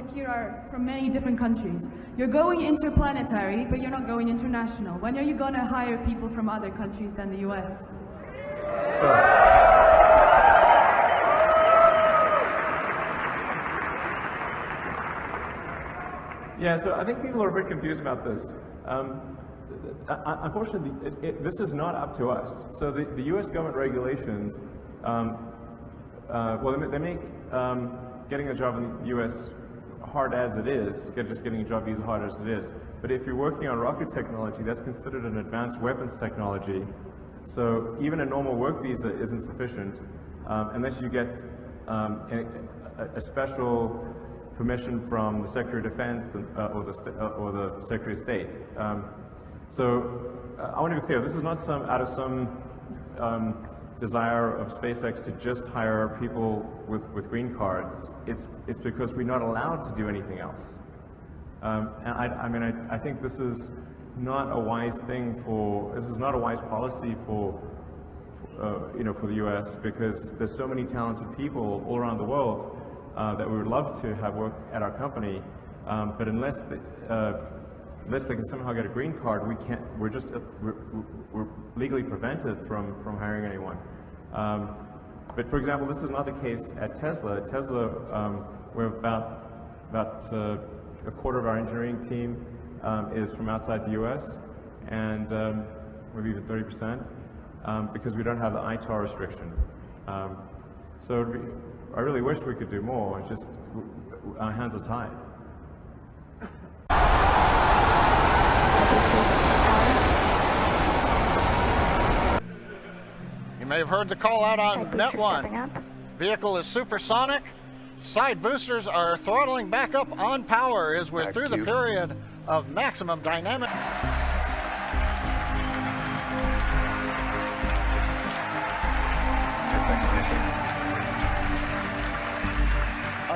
like here are from many different countries. You're going interplanetary, but you're not going international. When are you going to hire people from other countries than the US? Yeah, so I think people are a bit confused about this. Unfortunately, this is not up to us. So the U.S. government regulations, well, they make getting a job in the U.S. hard as it is, just getting a job visa hard as it is. But if you're working on rocket technology, that's considered an advanced weapons technology. So even a normal work visa isn't sufficient unless you get a special permission from the Secretary of Defense or the Secretary of State. So I want to be clear, this is not out of some desire of SpaceX to just hire people with green cards. It's because we're not allowed to do anything else. And I think this is not a wise thing this is not a wise policy for the U.S. because there's so many talented people all around the world that we would love to have work at our company, but unless they can somehow get a green card, we can't. We're legally prevented from hiring anyone. But for example, this is not the case at Tesla. At Tesla, we're about a quarter of our engineering team is from outside the U.S. and maybe even 30% because we don't have the ITAR restriction. So I really wish we could do more. It's just our hands are tied. You may have heard the call out on Net 1. Vehicle is supersonic. Side boosters are throttling back up on power as we're through the period of maximum dynamic.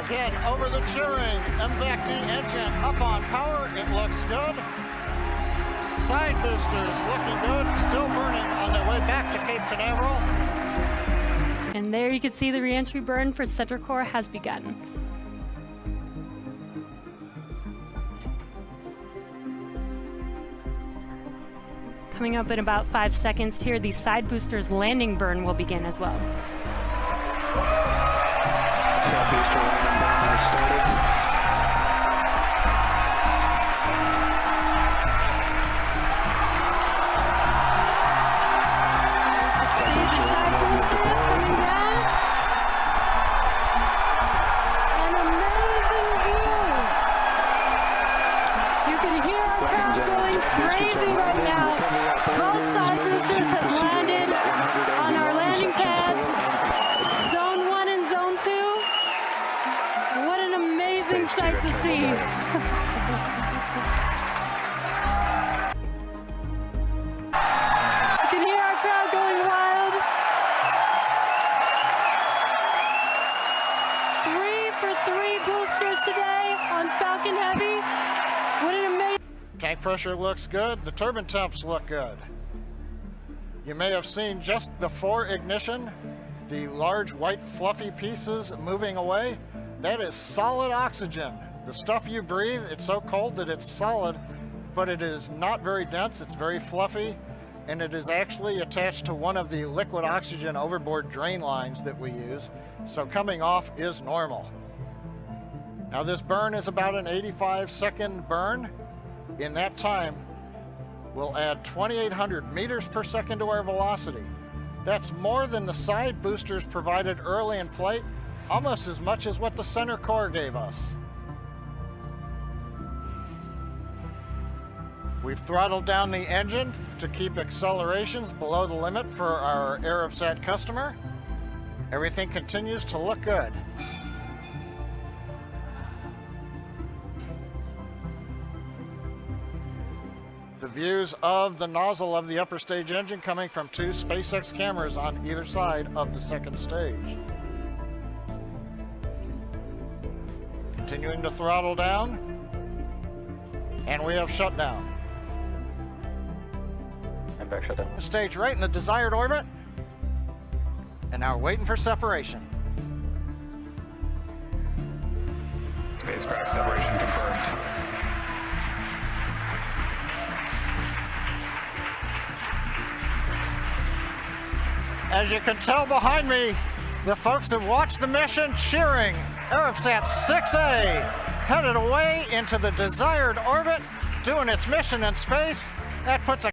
Again, over the cheering, MVAC-D engine up on power. It looks good. Side boosters looking good, still burning on their way back to Cape Canaveral. And there you can see the reentry burn for center core has begun. Coming up in about 5 seconds here, the side boosters landing burn will begin as well. Sight to see. You can hear our crowd going wild. 3 for 3 boosters today on Falcon Heavy. What an amazing. Tank pressure looks good. The turbine temps look good. You may have seen just before ignition the large white fluffy pieces moving away. That is solid oxygen. The stuff you breathe, it's so cold that it's solid, but it is not very dense, it's very fluffy, and it is actually attached to one of the liquid oxygen overboard drain lines that we use, so coming off is normal. Now this burn is about an 85-second burn. In that time, we'll add 2,800 meters per second to our velocity. That's more than the side boosters provided early in flight, almost as much as what the center core gave us. We've throttled down the engine to keep accelerations below the limit for our Arabsat customer. Everything continues to look good. The views of the nozzle of the upper stage engine coming from 2 SpaceX cameras on either side of the second stage. Continuing to throttle down, and we have shut down. And back shut down. Stage right in the desired orbit, and now we're waiting for separation. SpaceX spacecraft separation confirmed. As you can tell behind me, the folks that watched the mission cheering. Arabsat 6A headed away into the desired orbit, doing its mission in space. That puts a